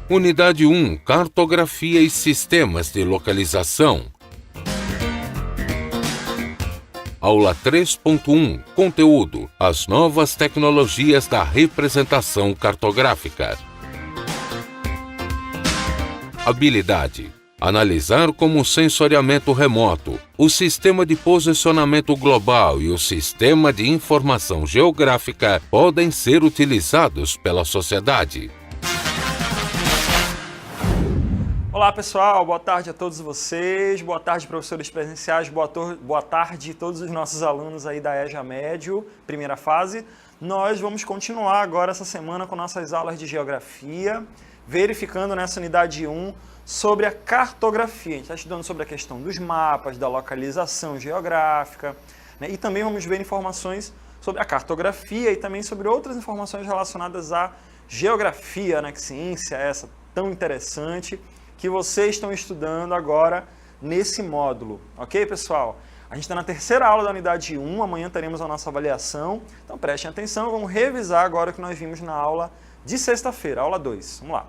Unidade 1. Cartografia e sistemas de localização. Aula 3.1. Conteúdo: as novas tecnologias da representação cartográfica. Habilidade: analisar como o sensoriamento remoto, o sistema de posicionamento global e o sistema de informação geográfica podem ser utilizados pela sociedade. Olá pessoal, boa tarde a todos vocês, boa tarde professores presenciais, boa tarde a todos os nossos alunos aí da EJA Médio, primeira fase. Nós vamos continuar agora essa semana com nossas aulas de geografia, verificando nessa unidade 1 sobre a cartografia. A gente está estudando sobre a questão dos mapas, da localização geográfica, né? E também vamos ver informações sobre a cartografia e também sobre outras informações relacionadas à geografia, né? Que ciência é essa tão interessante que vocês estão estudando agora nesse módulo, ok, pessoal? A gente está na terceira aula da unidade 1, amanhã teremos a nossa avaliação, então prestem atenção, vamos revisar agora o que nós vimos na aula de sexta-feira, aula 2. Vamos lá.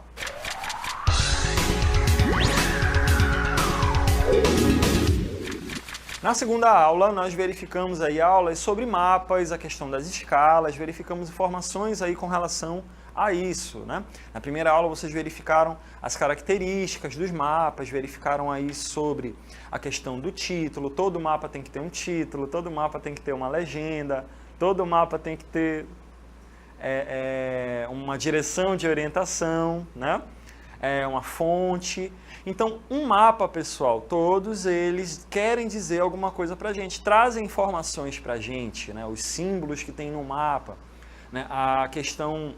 Na segunda aula, nós verificamos aí aulas sobre mapas, a questão das escalas, verificamos informações aí com relação a isso, né? Na primeira aula vocês verificaram as características dos mapas, verificaram aí sobre a questão do título, todo mapa tem que ter um título, todo mapa tem que ter uma legenda, todo mapa tem que ter uma direção de orientação, né? Uma fonte. Então, um mapa, pessoal, todos eles querem dizer alguma coisa pra gente, trazem informações pra gente, né? Os símbolos que tem no mapa, né? A questão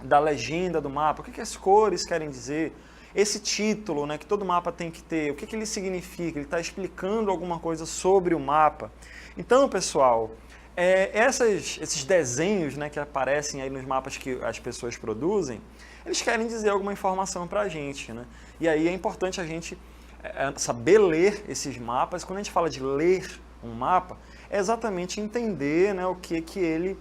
da legenda do mapa, o que as cores querem dizer, esse título, né, que todo mapa tem que ter, o que ele significa, ele está explicando alguma coisa sobre o mapa. Então, pessoal, esses desenhos, né, que aparecem aí nos mapas que as pessoas produzem, eles querem dizer alguma informação para a gente, né? E aí é importante a gente saber ler esses mapas. Quando a gente fala de ler um mapa, é exatamente entender, né, o que ele,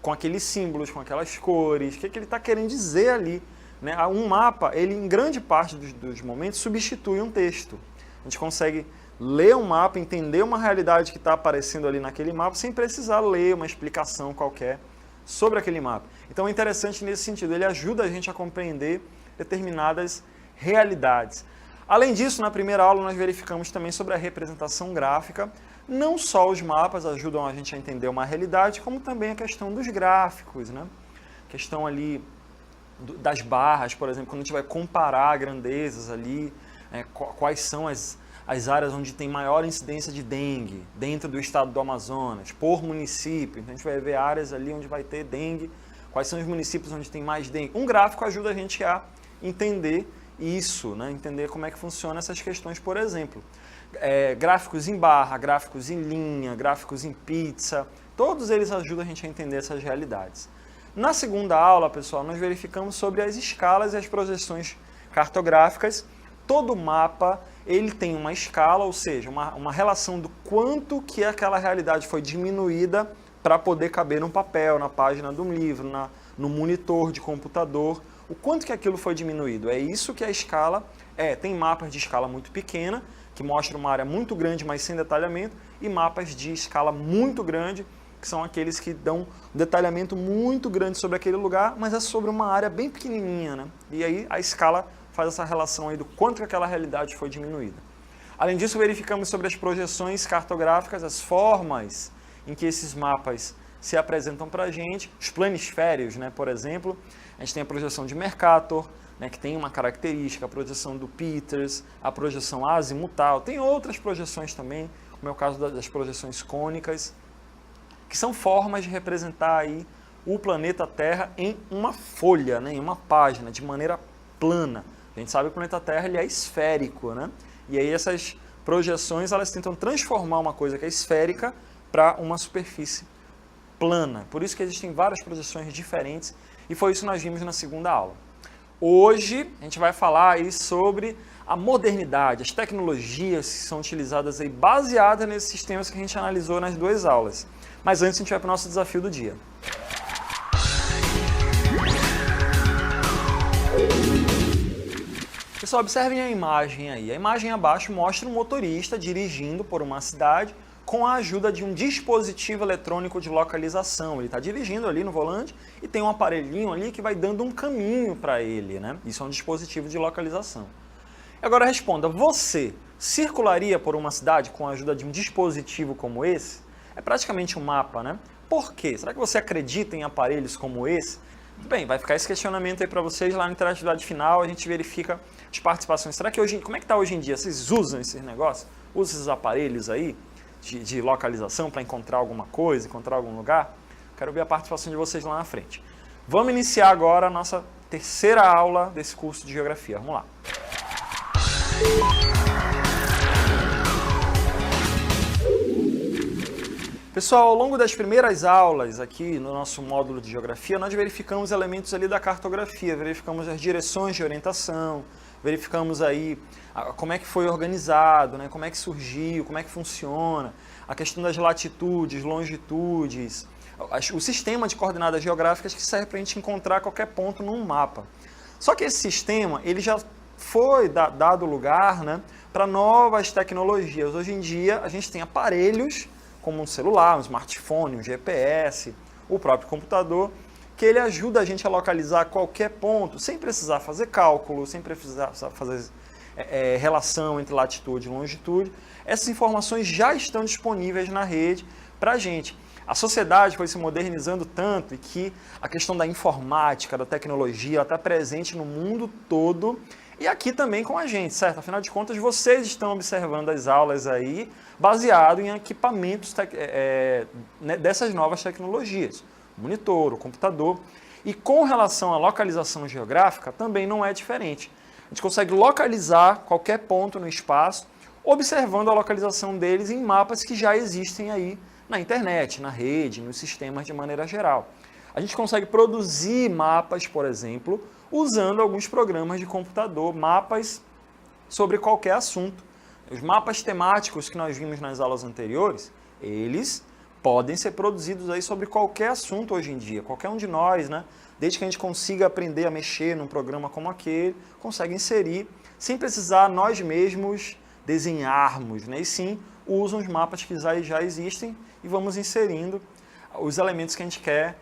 com aqueles símbolos, com aquelas cores, o que ele está querendo dizer ali, né? Um mapa, ele em grande parte dos momentos substitui um texto. A gente consegue ler um mapa, entender uma realidade que está aparecendo ali naquele mapa, sem precisar ler uma explicação qualquer sobre aquele mapa. Então é interessante nesse sentido, ele ajuda a gente a compreender determinadas realidades. Além disso, na primeira aula nós verificamos também sobre a representação gráfica. Não só os mapas ajudam a gente a entender uma realidade, como também a questão dos gráficos, né? A questão ali das barras, por exemplo, quando a gente vai comparar grandezas ali, quais são as áreas onde tem maior incidência de dengue dentro do estado do Amazonas, por município. Então a gente vai ver áreas ali onde vai ter dengue, quais são os municípios onde tem mais dengue. Um gráfico ajuda a gente a entender isso, né? Entender como é que funcionam essas questões, por exemplo. Gráficos em barra, gráficos em linha, gráficos em pizza, todos eles ajudam a gente a entender essas realidades. Na segunda aula, pessoal, nós verificamos sobre as escalas e as projeções cartográficas. Todo mapa ele tem uma escala, ou seja, uma relação do quanto que aquela realidade foi diminuída para poder caber num papel, na página de um livro, no monitor de computador, o quanto que aquilo foi diminuído. É isso que a escala é. Tem mapas de escala muito pequena, que mostram uma área muito grande, mas sem detalhamento, e mapas de escala muito grande, que são aqueles que dão um detalhamento muito grande sobre aquele lugar, mas é sobre uma área bem pequenininha, né? E aí a escala faz essa relação aí do quanto que aquela realidade foi diminuída. Além disso, verificamos sobre as projeções cartográficas, as formas em que esses mapas se apresentam para a gente, os planisférios, né? Por exemplo, a gente tem a projeção de Mercator, né, que tem uma característica, a projeção do Peters, a projeção azimutal, tem outras projeções também, como é o caso das projeções cônicas, que são formas de representar aí o planeta Terra em uma folha, né, em uma página, de maneira plana. A gente sabe que o planeta Terra ele é esférico, né? E aí essas projeções elas tentam transformar uma coisa que é esférica para uma superfície plana. Por isso que existem várias projeções diferentes e foi isso que nós vimos na segunda aula. Hoje a gente vai falar aí sobre a modernidade, as tecnologias que são utilizadas aí baseadas nesses sistemas que a gente analisou nas duas aulas. Mas antes a gente vai para o nosso desafio do dia. Pessoal, observem a imagem aí. A imagem abaixo mostra um motorista dirigindo por uma cidade com a ajuda de um dispositivo eletrônico de localização. Ele está dirigindo ali no volante e tem um aparelhinho ali que vai dando um caminho para ele, né? Isso é um dispositivo de localização. Agora responda, você circularia por uma cidade com a ajuda de um dispositivo como esse? É praticamente um mapa, né? Por quê? Será que você acredita em aparelhos como esse? Bem, vai ficar esse questionamento aí para vocês lá na interatividade final, a gente verifica as participações. Será que hoje, como é que está hoje em dia? Vocês usam esses negócios? Usam esses aparelhos aí de localização para encontrar alguma coisa, encontrar algum lugar? Quero ver a participação de vocês lá na frente. Vamos iniciar agora a nossa terceira aula desse curso de Geografia. Vamos lá. Pessoal, ao longo das primeiras aulas aqui no nosso módulo de Geografia, nós verificamos elementos ali da cartografia, verificamos as direções de orientação, verificamos aí como é que foi organizado, né, como é que surgiu, como é que funciona, a questão das latitudes, longitudes, o sistema de coordenadas geográficas que serve para a gente encontrar qualquer ponto num mapa. Só que esse sistema, ele já foi dado lugar, né, para novas tecnologias. Hoje em dia, a gente tem aparelhos como um celular, um smartphone, um GPS, o próprio computador, que ele ajuda a gente a localizar qualquer ponto, sem precisar fazer cálculo, sem precisar fazer relação entre latitude e longitude. Essas informações já estão disponíveis na rede para a gente. A sociedade foi se modernizando tanto e que a questão da informática, da tecnologia, está presente no mundo todo e aqui também com a gente, certo? Afinal de contas, vocês estão observando as aulas aí baseado em equipamentos dessas novas tecnologias, o monitor, o computador. E com relação à localização geográfica, também não é diferente. A gente consegue localizar qualquer ponto no espaço, observando a localização deles em mapas que já existem aí na internet, na rede, nos sistemas de maneira geral. A gente consegue produzir mapas, por exemplo, usando alguns programas de computador, mapas sobre qualquer assunto. Os mapas temáticos que nós vimos nas aulas anteriores, eles podem ser produzidos aí sobre qualquer assunto hoje em dia. Qualquer um de nós, né, desde que a gente consiga aprender a mexer num programa como aquele, consegue inserir, sem precisar nós mesmos desenharmos, né, e sim usam os mapas que já existem e vamos inserindo os elementos que a gente quer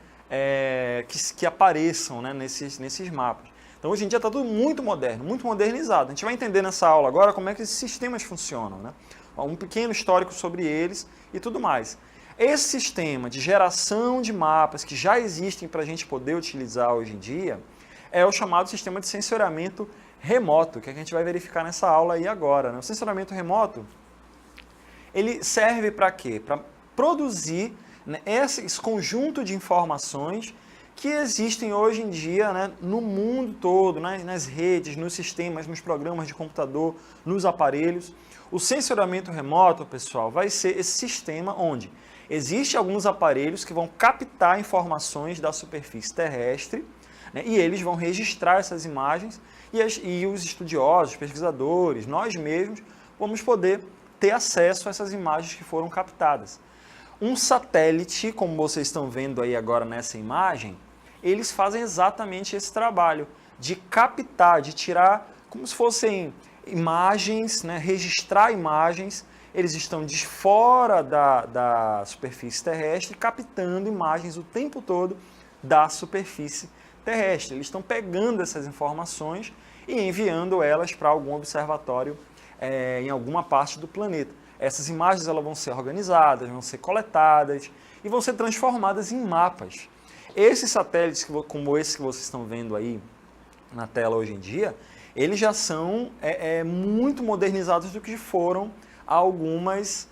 que apareçam, né, nesses mapas. Então, hoje em dia está tudo muito moderno, muito modernizado. A gente vai entender nessa aula agora como é que esses sistemas funcionam, né? Um pequeno histórico sobre eles e tudo mais. Esse sistema de geração de mapas que já existem para a gente poder utilizar hoje em dia é o chamado sistema de sensoriamento remoto, que a gente vai verificar nessa aula aí agora, né? O sensoriamento remoto, ele serve para quê? Para produzir, né, esse conjunto de informações que existem hoje em dia, né, no mundo todo, né, nas redes, nos sistemas, nos programas de computador, nos aparelhos. O sensoriamento remoto, pessoal, vai ser esse sistema onde existem alguns aparelhos que vão captar informações da superfície terrestre, né, e eles vão registrar essas imagens e os estudiosos, os pesquisadores, nós mesmos, vamos poder ter acesso a essas imagens que foram captadas. Um satélite, como vocês estão vendo aí agora nessa imagem, eles fazem exatamente esse trabalho de captar, de tirar como se fossem imagens, né, registrar imagens. Eles estão de fora da superfície terrestre, captando imagens o tempo todo da superfície terrestre. Eles estão pegando essas informações e enviando elas para algum observatório em alguma parte do planeta. Essas imagens elas vão ser organizadas, vão ser coletadas e vão ser transformadas em mapas. Esses satélites, como esse que vocês estão vendo aí na tela hoje em dia, eles já são muito modernizados do que foram há algumas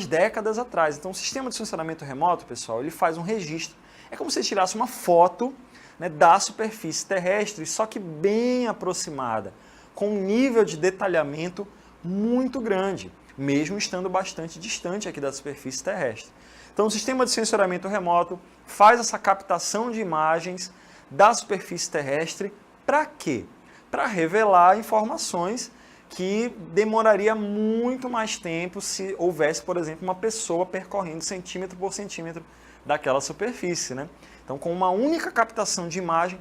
décadas atrás. Então, o sistema de sensoriamento remoto, pessoal, ele faz um registro. É como se você tirasse uma foto, né, da superfície terrestre, só que bem aproximada, com um nível de detalhamento muito grande, mesmo estando bastante distante aqui da superfície terrestre. Então, o sistema de sensoriamento remoto faz essa captação de imagens da superfície terrestre para quê? Para revelar informações que demoraria muito mais tempo se houvesse, por exemplo, uma pessoa percorrendo centímetro por centímetro daquela superfície, né? Então, com uma única captação de imagem,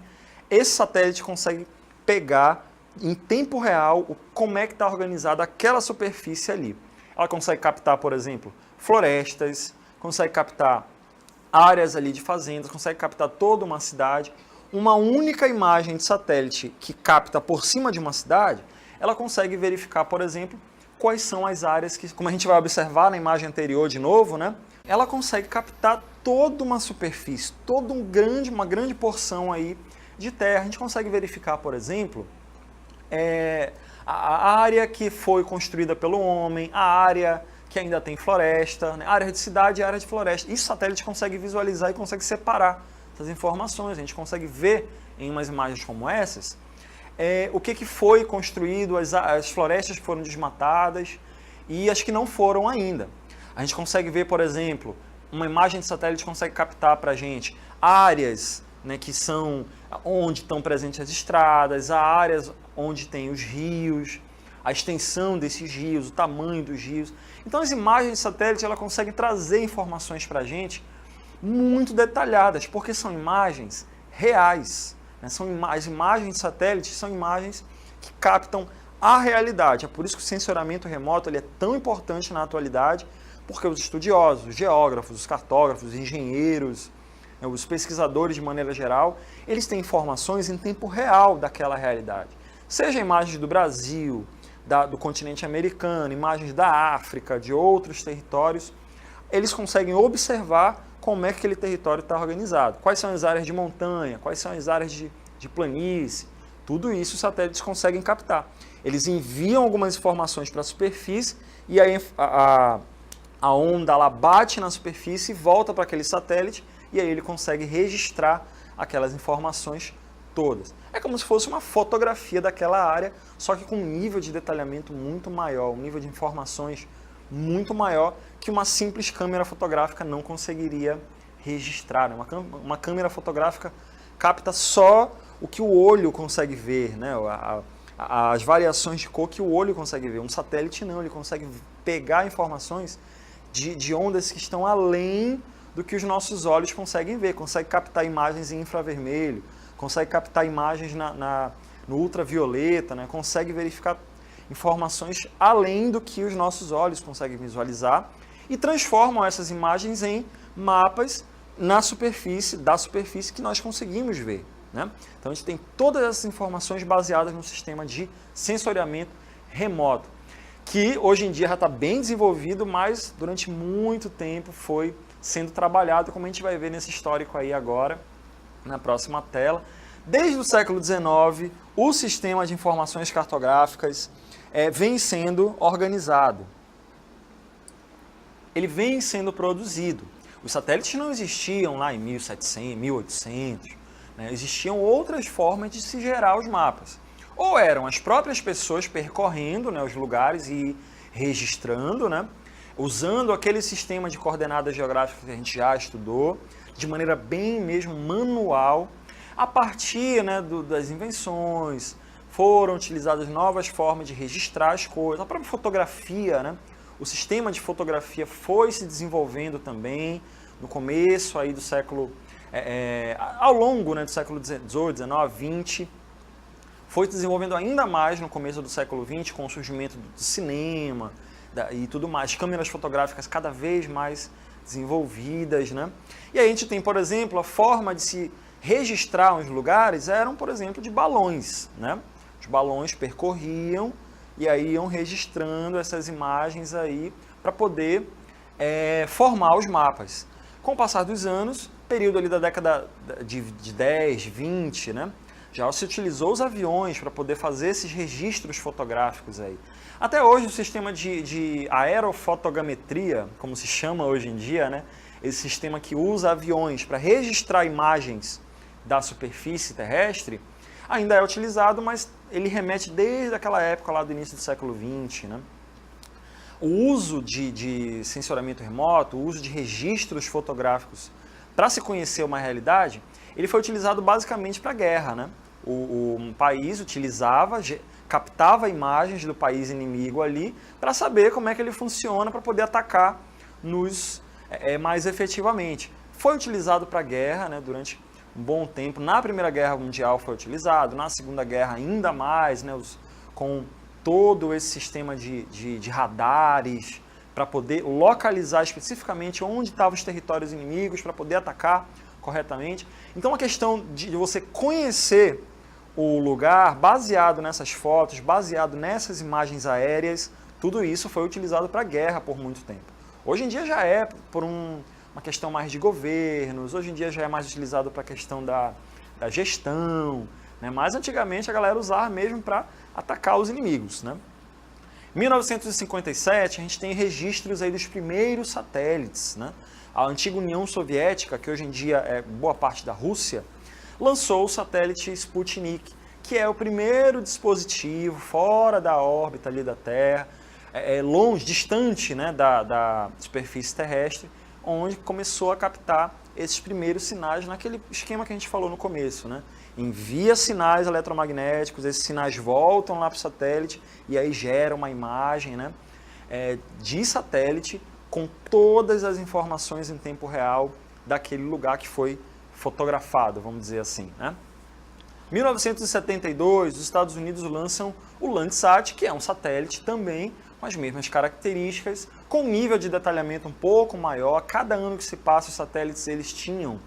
esse satélite consegue pegar em tempo real como é que está organizada aquela superfície ali. Ela consegue captar, por exemplo, florestas, consegue captar áreas ali de fazendas, consegue captar toda uma cidade. Uma única imagem de satélite que capta por cima de uma cidade, ela consegue verificar, por exemplo, quais são as áreas que, como a gente vai observar na imagem anterior de novo, né? Ela consegue captar toda uma superfície, uma grande porção aí de terra. A gente consegue verificar, por exemplo, a área que foi construída pelo homem, a área que ainda tem floresta, né? Área de cidade e área de floresta. Isso o satélite consegue visualizar e consegue separar essas informações. A gente consegue ver em umas imagens como essas o que foi construído, as florestas que foram desmatadas e as que não foram ainda. A gente consegue ver, por exemplo, uma imagem de satélite consegue captar para a gente áreas, né, que são onde estão presentes as estradas, áreas onde tem os rios, a extensão desses rios, o tamanho dos rios. Então as imagens de satélite ela consegue trazer informações para a gente muito detalhadas, porque são imagens reais. Né? As imagens de satélite são imagens que captam a realidade. É por isso que o sensoramento remoto ele é tão importante na atualidade, porque os estudiosos, os geógrafos, os cartógrafos, os engenheiros, os pesquisadores de maneira geral, eles têm informações em tempo real daquela realidade. Seja imagens do Brasil, do continente americano, imagens da África, de outros territórios, eles conseguem observar como é que aquele território está organizado. Quais são as áreas de montanha, quais são as áreas de planície, tudo isso os satélites conseguem captar. Eles enviam algumas informações para a superfície e aí a onda ela bate na superfície e volta para aquele satélite e aí ele consegue registrar aquelas informações todas. É como se fosse uma fotografia daquela área, só que com um nível de detalhamento muito maior, um nível de informações muito maior que uma simples câmera fotográfica não conseguiria registrar. Né? Uma câmera fotográfica capta só o que o olho consegue ver, né? As variações de cor que o olho consegue ver. Um satélite não, ele consegue pegar informações de ondas que estão além do que os nossos olhos conseguem ver, consegue captar imagens em infravermelho, consegue captar imagens no ultravioleta, né? Consegue verificar informações além do que os nossos olhos conseguem visualizar e transformam essas imagens em mapas da superfície que nós conseguimos ver. Né? Então a gente tem todas essas informações baseadas no sistema de sensoriamento remoto, que hoje em dia já está bem desenvolvido, mas durante muito tempo foi sendo trabalhado, como a gente vai ver nesse histórico aí agora, na próxima tela. Desde o século XIX, o sistema de informações cartográficas vem sendo organizado. Ele vem sendo produzido. Os satélites não existiam lá em 1700, 1800, né? Existiam outras formas de se gerar os mapas. Ou eram as próprias pessoas percorrendo, né, os lugares e registrando, né, usando aquele sistema de coordenadas geográficas que a gente já estudou, de maneira bem mesmo manual. A partir, né, das invenções, foram utilizadas novas formas de registrar as coisas. A própria fotografia, né, o sistema de fotografia foi se desenvolvendo também no começo aí do século, ao longo, né, do século XVIII, XIX, XX. Foi se desenvolvendo ainda mais no começo do século XX, com o surgimento do cinema e tudo mais, câmeras fotográficas cada vez mais desenvolvidas, né? E aí a gente tem, por exemplo, a forma de se registrar os lugares eram, por exemplo, de balões, né? Os balões percorriam e aí iam registrando essas imagens aí para poder formar os mapas. Com o passar dos anos, período ali da década de 10, 20, né? Já se utilizou os aviões para poder fazer esses registros fotográficos aí. Até hoje o sistema de aerofotogrametria, como se chama hoje em dia, né? Esse sistema que usa aviões para registrar imagens da superfície terrestre, ainda é utilizado, mas ele remete desde aquela época lá do início do século XX, né? O uso de sensoramento remoto, o uso de registros fotográficos para se conhecer uma realidade, ele foi utilizado basicamente para a guerra, né? Um país utilizava, captava imagens do país inimigo ali para saber como é que ele funciona para poder atacar mais efetivamente. Foi utilizado para a guerra, né, durante um bom tempo. Na Primeira Guerra Mundial foi utilizado, na Segunda Guerra ainda mais, né, com todo esse sistema de radares para poder localizar especificamente onde estavam os territórios inimigos, para poder atacar corretamente. Então a questão de você conhecer o lugar baseado nessas fotos, baseado nessas imagens aéreas, tudo isso foi utilizado para a guerra por muito tempo. Hoje em dia já é por uma questão mais de governos, hoje em dia já é mais utilizado para a questão da gestão, né? Mas antigamente a galera usava mesmo para atacar os inimigos, né? Em 1957 a gente tem registros aí dos primeiros satélites, né? A antiga União Soviética, que hoje em dia é boa parte da Rússia, lançou o satélite Sputnik, que é o primeiro dispositivo fora da órbita ali da Terra, longe, distante, né, da superfície terrestre, onde começou a captar esses primeiros sinais naquele esquema que a gente falou no começo, né? Envia sinais eletromagnéticos, esses sinais voltam lá para o satélite e aí gera uma imagem, né, de satélite com todas as informações em tempo real daquele lugar que foi fotografado, vamos dizer assim, né? Em 1972, os Estados Unidos lançam o Landsat, que é um satélite também com as mesmas características, com um nível de detalhamento um pouco maior. Cada ano que se passa, os satélites eles tinham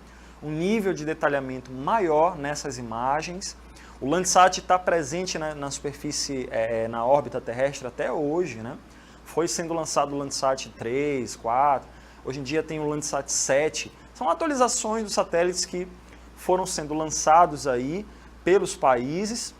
um nível de detalhamento maior nessas imagens. O Landsat está presente na superfície, na órbita terrestre até hoje, né? Foi sendo lançado o Landsat 3, 4, hoje em dia tem o Landsat 7. São atualizações dos satélites que foram sendo lançados aí pelos países.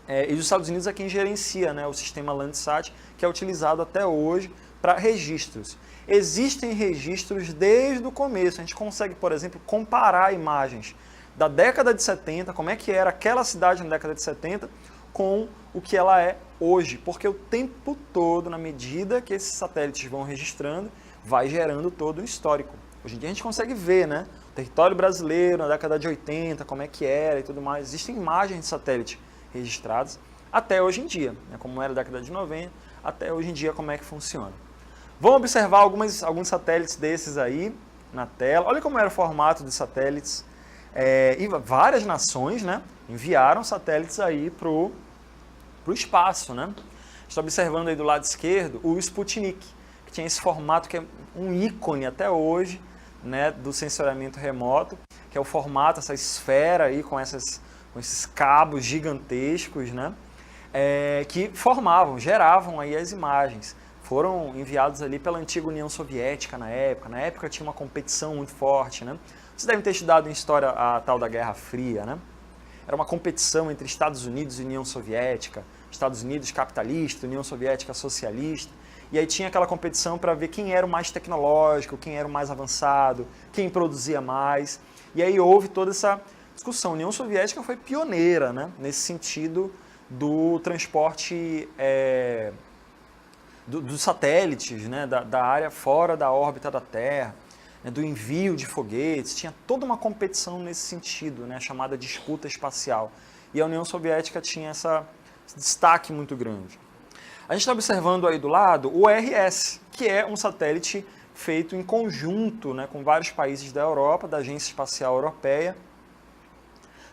E os Estados Unidos é quem gerencia, né, o sistema Landsat, que é utilizado até hoje para registros. Existem registros desde o começo. A gente consegue, por exemplo, comparar imagens da década de 70, como é que era aquela cidade na década de 70, com o que ela é hoje. Porque o tempo todo, na medida que esses satélites vão registrando, vai gerando todo o histórico. Hoje em dia a gente consegue ver, né, o território brasileiro na década de 80, como é que era e tudo mais. Existem imagens de satélite registradas até hoje em dia, né, como era na década de 90, até hoje em dia como é que funciona. Vamos observar alguns satélites desses aí na tela. Olha como era o formato de satélites. E várias nações, né, enviaram satélites aí para o espaço, né? Estou observando aí do lado esquerdo o Sputnik, que tinha esse formato que é um ícone até hoje, né, do sensoriamento remoto, que é o formato, essa esfera aí com esses cabos gigantescos, né, que geravam aí as imagens. Foram enviados ali pela antiga União Soviética na época. Na época tinha uma competição muito forte, né? Vocês devem ter estudado em história a tal da Guerra Fria, né? Era uma competição entre Estados Unidos e União Soviética, Estados Unidos capitalista, União Soviética socialista. E aí tinha aquela competição para ver quem era o mais tecnológico, quem era o mais avançado, quem produzia mais. E aí houve toda essa discussão. A União Soviética foi pioneira, né, nesse sentido do transporte dos satélites, né, da área fora da órbita da Terra, né, do envio de foguetes. Tinha toda uma competição nesse sentido, né, chamada disputa espacial. E a União Soviética tinha esse destaque muito grande. A gente está observando aí do lado o RS, que é um satélite feito em conjunto, né, com vários países da Europa, da Agência Espacial Europeia,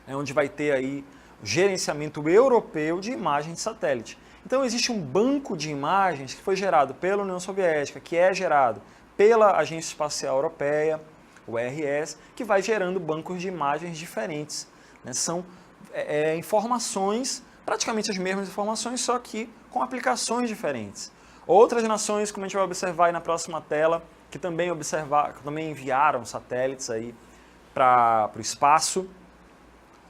onde vai ter aí o gerenciamento europeu de imagens de satélite. Então existe um banco de imagens que foi gerado pela União Soviética, que é gerado pela Agência Espacial Europeia, o RS, que vai gerando bancos de imagens diferentes, né? São informações, praticamente as mesmas informações, só que com aplicações diferentes. Outras nações, como a gente vai observar aí na próxima tela, que também enviaram satélites aí para o espaço.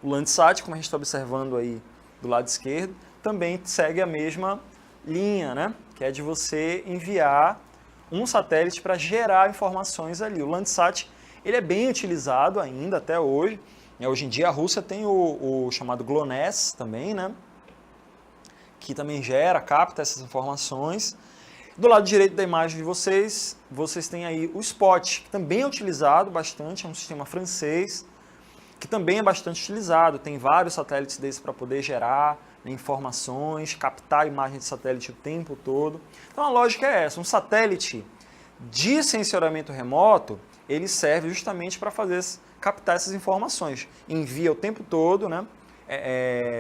O Landsat, como a gente está observando aí do lado esquerdo, também segue a mesma linha, né? Que é de você enviar um satélite para gerar informações ali. O Landsat ele é bem utilizado ainda até hoje. Hoje em dia a Rússia tem o chamado GLONASS também, né? Que também capta essas informações. Do lado direito da imagem de vocês têm aí o SPOT, que também é utilizado bastante, é um sistema francês, que também é bastante utilizado. Tem vários satélites desses para poder gerar, né, informações, captar imagem de satélite o tempo todo. Então a lógica é essa, um satélite de sensoriamento remoto, ele serve justamente para fazer captar essas informações. Envia o tempo todo, né,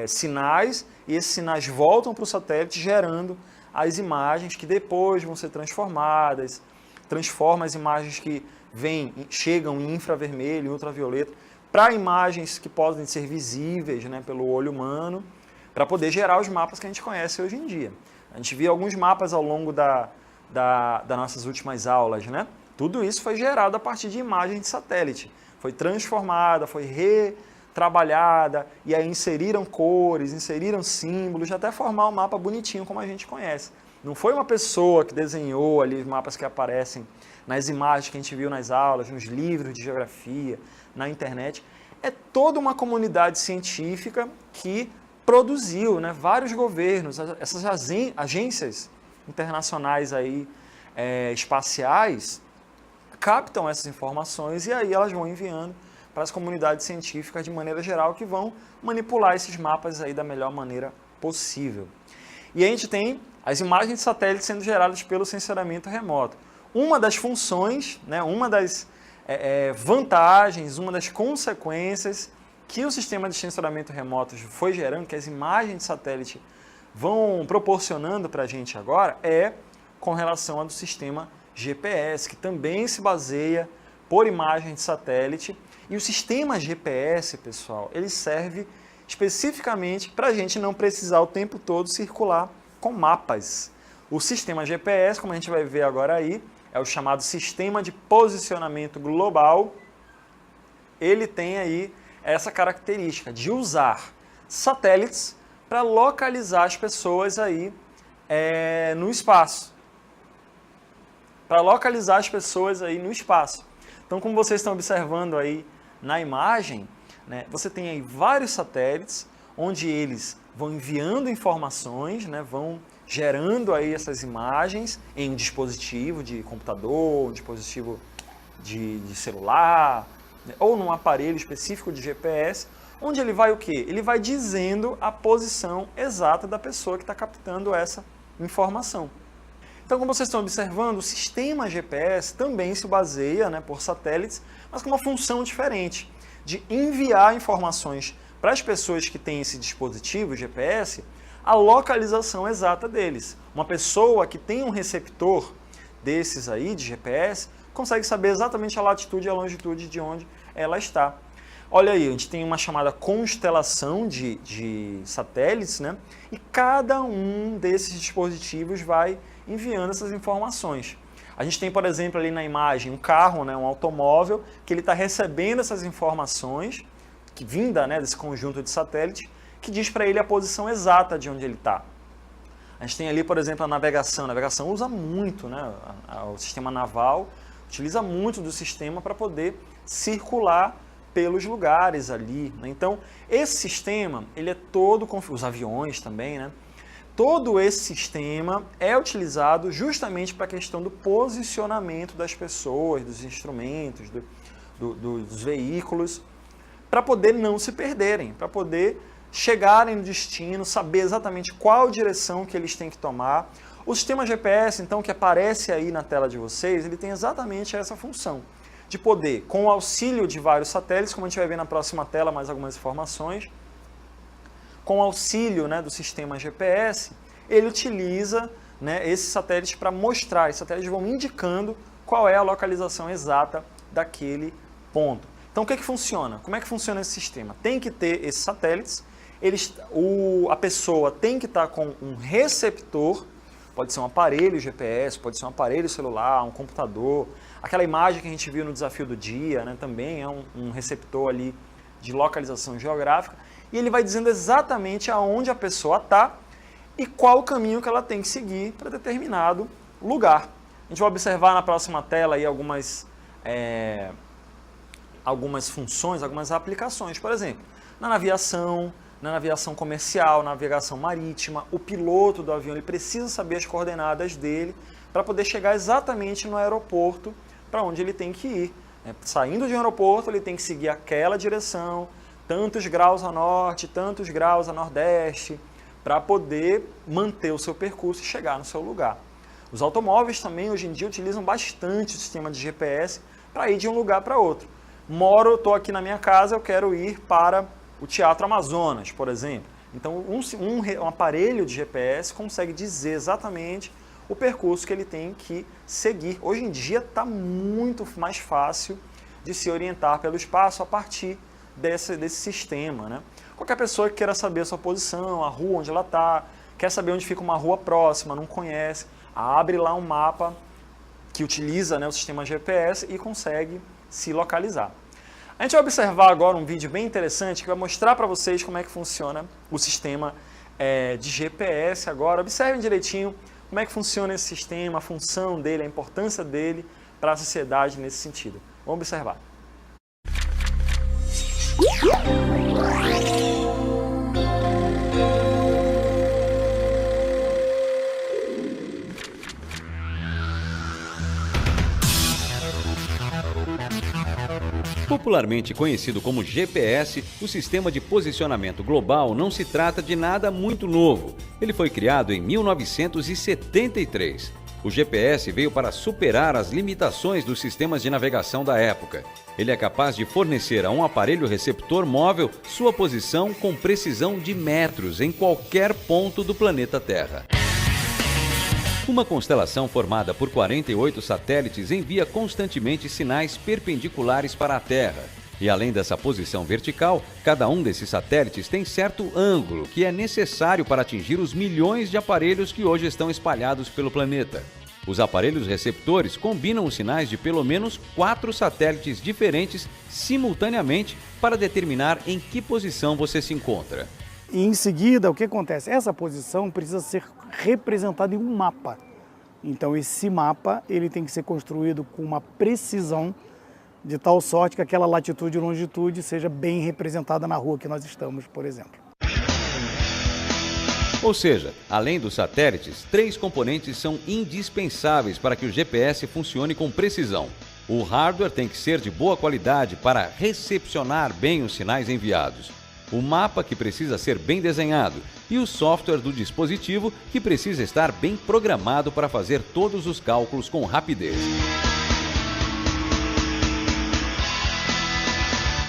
sinais, e esses sinais voltam para o satélite gerando as imagens que depois vão ser transformadas, transforma as imagens que chegam em infravermelho, em ultravioleta, para imagens que podem ser visíveis, né, pelo olho humano, para poder gerar os mapas que a gente conhece hoje em dia. A gente viu alguns mapas ao longo das nossas últimas aulas, né? Tudo isso foi gerado a partir de imagens de satélite. Foi transformada, foi retrabalhada, e aí inseriram cores, inseriram símbolos, até formar um mapa bonitinho como a gente conhece. Não foi uma pessoa que desenhou ali os mapas que aparecem nas imagens que a gente viu nas aulas, nos livros de geografia, na internet. É toda uma comunidade científica que produziu, né, vários governos, essas agências internacionais aí, espaciais, captam essas informações e aí elas vão enviando para as comunidades científicas de maneira geral, que vão manipular esses mapas aí da melhor maneira possível. E a gente tem as imagens de satélite sendo geradas pelo sensoriamento remoto. Uma das funções, né, uma das vantagens, uma das consequências que o sistema de sensoriamento remoto foi gerando, que as imagens de satélite vão proporcionando para a gente agora, é com relação ao sistema GPS, que também se baseia por imagem de satélite. E o sistema GPS, pessoal, ele serve especificamente para a gente não precisar o tempo todo circular com mapas. O sistema GPS, como a gente vai ver agora aí, é o chamado Sistema de Posicionamento Global. Ele tem aí essa característica de usar satélites para localizar as pessoas aí no espaço. Para localizar as pessoas aí no espaço. Então, como vocês estão observando aí na imagem, né, você tem aí vários satélites, onde eles vão enviando informações, né, vão gerando aí essas imagens em um dispositivo de computador, um dispositivo de celular, né, ou num aparelho específico de GPS, onde ele vai o quê? Ele vai dizendo a posição exata da pessoa que está captando essa informação. Então, como vocês estão observando, o sistema GPS também se baseia, né, por satélites, mas com uma função diferente, de enviar informações para as pessoas que têm esse dispositivo GPS, a localização exata deles. Uma pessoa que tem um receptor desses aí, de GPS, consegue saber exatamente a latitude e a longitude de onde ela está. Olha aí, a gente tem uma chamada constelação de satélites, né? E cada um desses dispositivos vai enviando essas informações. A gente tem, por exemplo, ali na imagem um carro, né, um automóvel, que ele está recebendo essas informações, que vinda, né, desse conjunto de satélites, que diz para ele a posição exata de onde ele está. A gente tem ali, por exemplo, a navegação. A navegação usa muito, né, o sistema naval utiliza muito do sistema para poder circular pelos lugares ali, né? Então, esse sistema, ele é todo, os aviões também, né? Todo esse sistema é utilizado justamente para a questão do posicionamento das pessoas, dos instrumentos, dos veículos, para poder não se perderem, para poder chegarem no destino, saber exatamente qual direção que eles têm que tomar. O sistema GPS, então, que aparece aí na tela de vocês, ele tem exatamente essa função, de poder, com o auxílio de vários satélites, como a gente vai ver na próxima tela mais algumas informações, com o auxílio, né, do sistema GPS, ele utiliza, né, esses satélites para mostrar, esses satélites vão indicando qual é a localização exata daquele ponto. Então, o que funciona? Como é que funciona esse sistema? Tem que ter esses satélites, a pessoa tem que estar com um receptor, pode ser um aparelho GPS, pode ser um aparelho celular, um computador. Aquela imagem que a gente viu no desafio do dia, né, também é um receptor ali de localização geográfica, e ele vai dizendo exatamente aonde a pessoa está e qual o caminho que ela tem que seguir para determinado lugar. A gente vai observar na próxima tela aí algumas funções, algumas aplicações. Por exemplo, na navegação comercial, navegação marítima, o piloto do avião ele precisa saber as coordenadas dele para poder chegar exatamente no aeroporto para onde ele tem que ir. Saindo de um aeroporto, ele tem que seguir aquela direção, tantos graus a norte, tantos graus a nordeste, para poder manter o seu percurso e chegar no seu lugar. Os automóveis também, hoje em dia, utilizam bastante o sistema de GPS para ir de um lugar para outro. estou aqui na minha casa, eu quero ir para o Teatro Amazonas, por exemplo. Então, um aparelho de GPS consegue dizer exatamente o percurso que ele tem que seguir. Hoje em dia está muito mais fácil de se orientar pelo espaço a partir desse sistema, né? Qualquer pessoa que queira saber a sua posição, a rua onde ela está, quer saber onde fica uma rua próxima, não conhece, abre lá um mapa que utiliza, né, o sistema GPS e consegue se localizar. A gente vai observar agora um vídeo bem interessante que vai mostrar para vocês como é que funciona o sistema de GPS agora. Observem direitinho como é que funciona esse sistema, a função dele, a importância dele para a sociedade nesse sentido. Vamos observar. Popularmente conhecido como GPS, o Sistema de Posicionamento Global não se trata de nada muito novo. Ele foi criado em 1973. O GPS veio para superar as limitações dos sistemas de navegação da época. Ele é capaz de fornecer a um aparelho receptor móvel sua posição com precisão de metros em qualquer ponto do planeta Terra. Uma constelação formada por 48 satélites envia constantemente sinais perpendiculares para a Terra. E além dessa posição vertical, cada um desses satélites tem certo ângulo que é necessário para atingir os milhões de aparelhos que hoje estão espalhados pelo planeta. Os aparelhos receptores combinam os sinais de pelo menos 4 satélites diferentes simultaneamente para determinar em que posição você se encontra. E em seguida, o que acontece? Essa posição precisa ser representada em um mapa. Então esse mapa ele tem que ser construído com uma precisão de tal sorte que aquela latitude e longitude seja bem representada na rua que nós estamos, por exemplo. Ou seja, além dos satélites, 3 componentes são indispensáveis para que o GPS funcione com precisão. O hardware tem que ser de boa qualidade para recepcionar bem os sinais enviados. O mapa, que precisa ser bem desenhado, e o software do dispositivo, que precisa estar bem programado para fazer todos os cálculos com rapidez.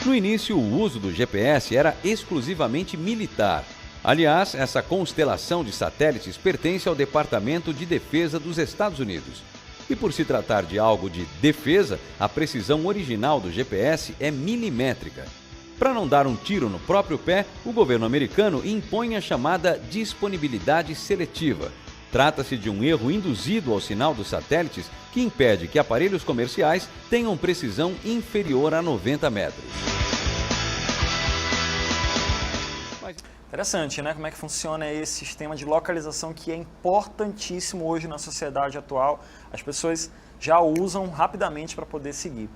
No início, o uso do GPS era exclusivamente militar. Aliás, essa constelação de satélites pertence ao Departamento de Defesa dos Estados Unidos. E por se tratar de algo de defesa, a precisão original do GPS é milimétrica. Para não dar um tiro no próprio pé, o governo americano impõe a chamada disponibilidade seletiva. Trata-se de um erro induzido ao sinal dos satélites que impede que aparelhos comerciais tenham precisão inferior a 90 metros. Interessante, né? Como é que funciona esse sistema de localização que é importantíssimo hoje na sociedade atual. As pessoas já usam rapidamente para poder seguir.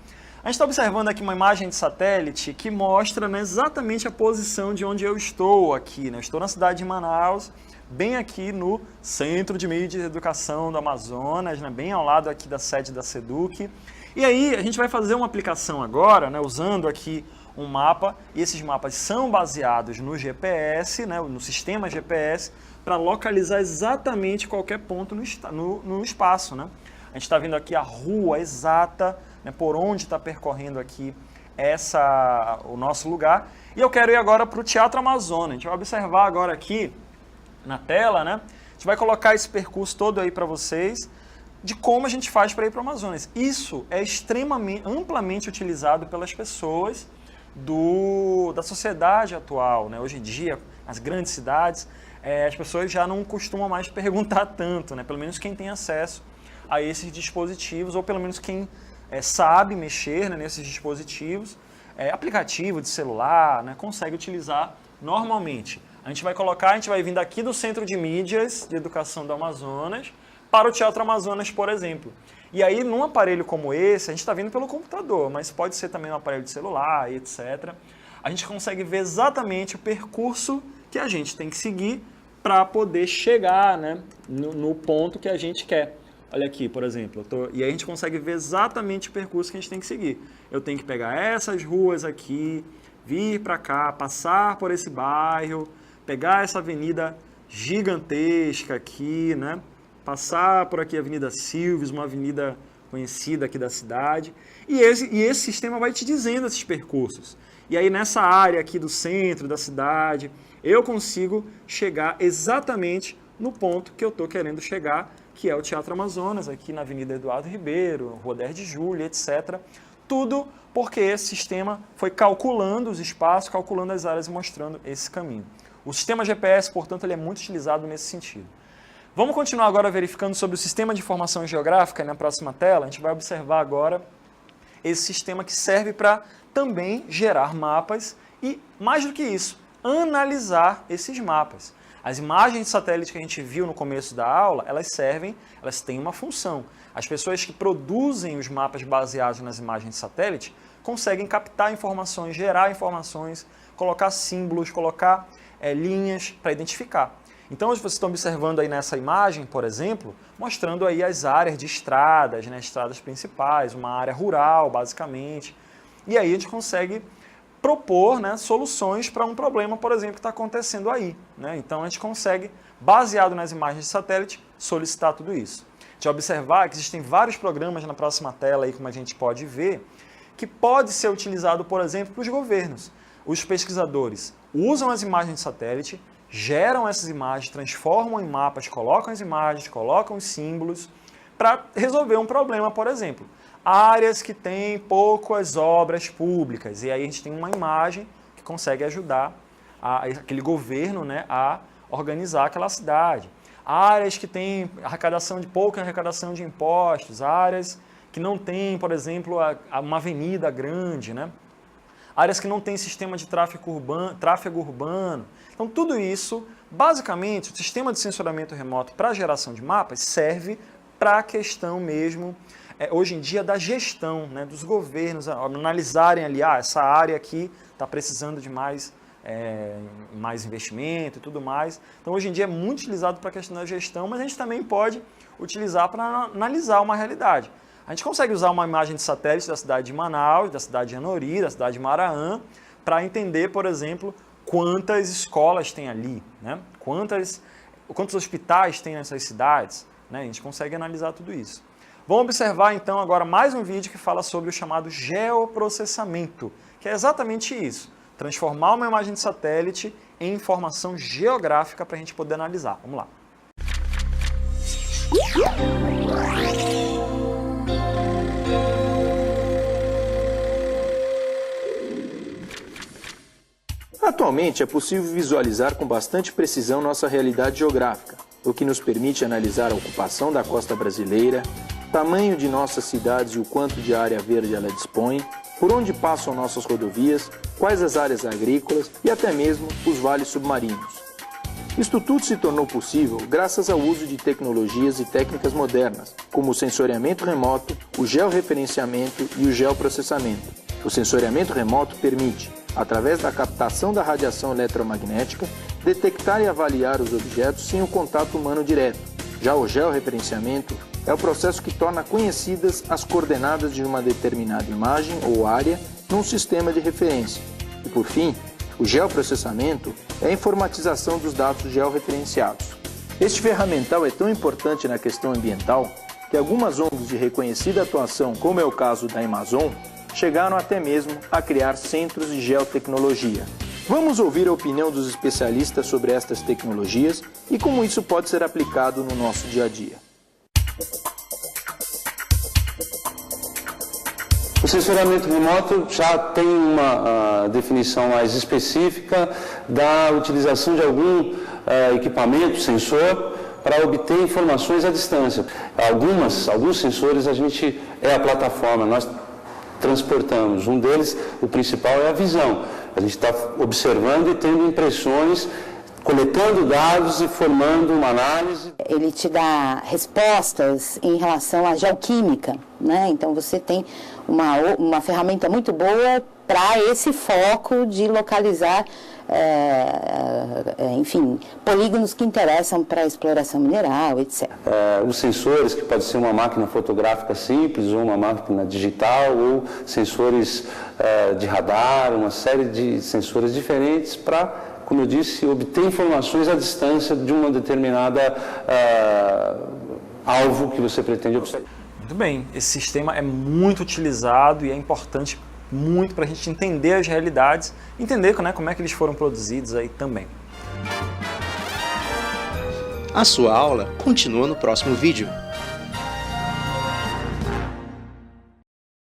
A gente está observando aqui uma imagem de satélite que mostra, né, exatamente a posição de onde eu estou aqui, né? Eu estou na cidade de Manaus, bem aqui no Centro de Mídia e Educação do Amazonas, né, bem ao lado aqui da sede da SEDUC. E aí a gente vai fazer uma aplicação agora, né, usando aqui um mapa, e esses mapas são baseados no GPS, né, no sistema GPS, para localizar exatamente qualquer ponto no espaço, né? A gente está vendo aqui a rua exata, né, por onde está percorrendo aqui o nosso lugar. E eu quero ir agora para o Teatro Amazonas. A gente vai observar agora aqui na tela, né? A gente vai colocar esse percurso todo aí para vocês, de como a gente faz para ir para o Amazonas. Isso é amplamente utilizado pelas pessoas da sociedade atual, né? Hoje em dia, nas grandes cidades, as pessoas já não costumam mais perguntar tanto, né? Pelo menos quem tem acesso a esses dispositivos, ou pelo menos quem sabe mexer, né, nesses dispositivos, aplicativo de celular, né, consegue utilizar normalmente. A gente vai vir daqui do Centro de Mídias de Educação do Amazonas para o Teatro Amazonas, por exemplo. E aí, num aparelho como esse, a gente está vindo pelo computador, mas pode ser também um aparelho de celular, etc. A gente consegue ver exatamente o percurso que a gente tem que seguir para poder chegar, né, no ponto que a gente quer. Olha aqui, por exemplo, e aí a gente consegue ver exatamente o percurso que a gente tem que seguir. Eu tenho que pegar essas ruas aqui, vir para cá, passar por esse bairro, pegar essa avenida gigantesca aqui, né? Passar por aqui a Avenida Silves, uma avenida conhecida aqui da cidade. E esse sistema vai te dizendo esses percursos. E aí nessa área aqui do centro da cidade, eu consigo chegar exatamente no ponto que eu estou querendo chegar, que é o Teatro Amazonas, aqui na Avenida Eduardo Ribeiro, Rua 10 de Julho, etc. Tudo porque esse sistema foi calculando os espaços, calculando as áreas e mostrando esse caminho. O sistema GPS, portanto, ele é muito utilizado nesse sentido. Vamos continuar agora verificando sobre o sistema de informação geográfica. Na próxima tela, a gente vai observar agora esse sistema que serve para também gerar mapas e, mais do que isso, analisar esses mapas. As imagens de satélite que a gente viu no começo da aula, elas têm uma função. As pessoas que produzem os mapas baseados nas imagens de satélite conseguem captar informações, gerar informações, colocar símbolos, colocar linhas para identificar. Então, vocês estão observando aí nessa imagem, por exemplo, mostrando aí as áreas de estradas, né, estradas principais, uma área rural, basicamente. E aí a gente consegue propor, né, soluções para um problema, por exemplo, que está acontecendo aí. Né? Então, a gente consegue, baseado nas imagens de satélite, solicitar tudo isso. A gente vai observar que existem vários programas na próxima tela, aí, como a gente pode ver, que pode ser utilizado, por exemplo, para os governos. Os pesquisadores usam as imagens de satélite, geram essas imagens, transformam em mapas, colocam as imagens, colocam os símbolos para resolver um problema, por exemplo. Áreas que têm poucas obras públicas, e aí a gente tem uma imagem que consegue ajudar aquele governo, né, a organizar aquela cidade. Áreas que têm pouca arrecadação de impostos, áreas que não têm, por exemplo, uma avenida grande, né? Áreas que não têm sistema de tráfego urbano. Então, tudo isso, basicamente, o sistema de sensoriamento remoto para geração de mapas serve para a questão mesmo, hoje em dia, da gestão, né, dos governos, analisarem ali, essa área aqui está precisando de mais investimento e tudo mais. Então, hoje em dia, é muito utilizado para a questão da gestão, mas a gente também pode utilizar para analisar uma realidade. A gente consegue usar uma imagem de satélite da cidade de Manaus, da cidade de Anori, da cidade de Maraã, para entender, por exemplo, quantas escolas tem ali, né? Quantos hospitais tem nessas cidades, né? A gente consegue analisar tudo isso. Vamos observar, então, agora mais um vídeo que fala sobre o chamado geoprocessamento, que é exatamente isso, transformar uma imagem de satélite em informação geográfica para a gente poder analisar. Vamos lá. Atualmente é possível visualizar com bastante precisão nossa realidade geográfica, o que nos permite analisar a ocupação da costa brasileira, tamanho de nossas cidades e o quanto de área verde ela dispõe, por onde passam nossas rodovias, quais as áreas agrícolas e até mesmo os vales submarinos. Isto tudo se tornou possível graças ao uso de tecnologias e técnicas modernas, como o sensoriamento remoto, o georreferenciamento e o geoprocessamento. O sensoriamento remoto permite, através da captação da radiação eletromagnética, detectar e avaliar os objetos sem o contato humano direto. Já o georreferenciamento é o processo que torna conhecidas as coordenadas de uma determinada imagem ou área num sistema de referência. E, por fim, o geoprocessamento é a informatização dos dados georreferenciados. Este ferramental é tão importante na questão ambiental que algumas ONGs de reconhecida atuação, como é o caso da Amazon, chegaram até mesmo a criar centros de geotecnologia. Vamos ouvir a opinião dos especialistas sobre estas tecnologias e como isso pode ser aplicado no nosso dia a dia. O sensoriamento remoto já tem uma definição mais específica da utilização de algum equipamento, sensor, para obter informações à distância. Alguns sensores é a plataforma, nós transportamos. Um deles, o principal, é a visão. A gente está observando e tendo impressões, coletando dados e formando uma análise. Ele te dá respostas em relação à geoquímica, né? Então você tem uma ferramenta muito boa para esse foco de localizar, polígonos que interessam para a exploração mineral, etc. Os sensores, que pode ser uma máquina fotográfica simples, ou uma máquina digital, ou sensores de radar, uma série de sensores diferentes para, como eu disse, obter informações à distância de uma determinada alvo que você pretende observar. Muito bem, esse sistema é muito utilizado e é importante muito para a gente entender as realidades, entender, né, como é que eles foram produzidos aí também. A sua aula continua no próximo vídeo.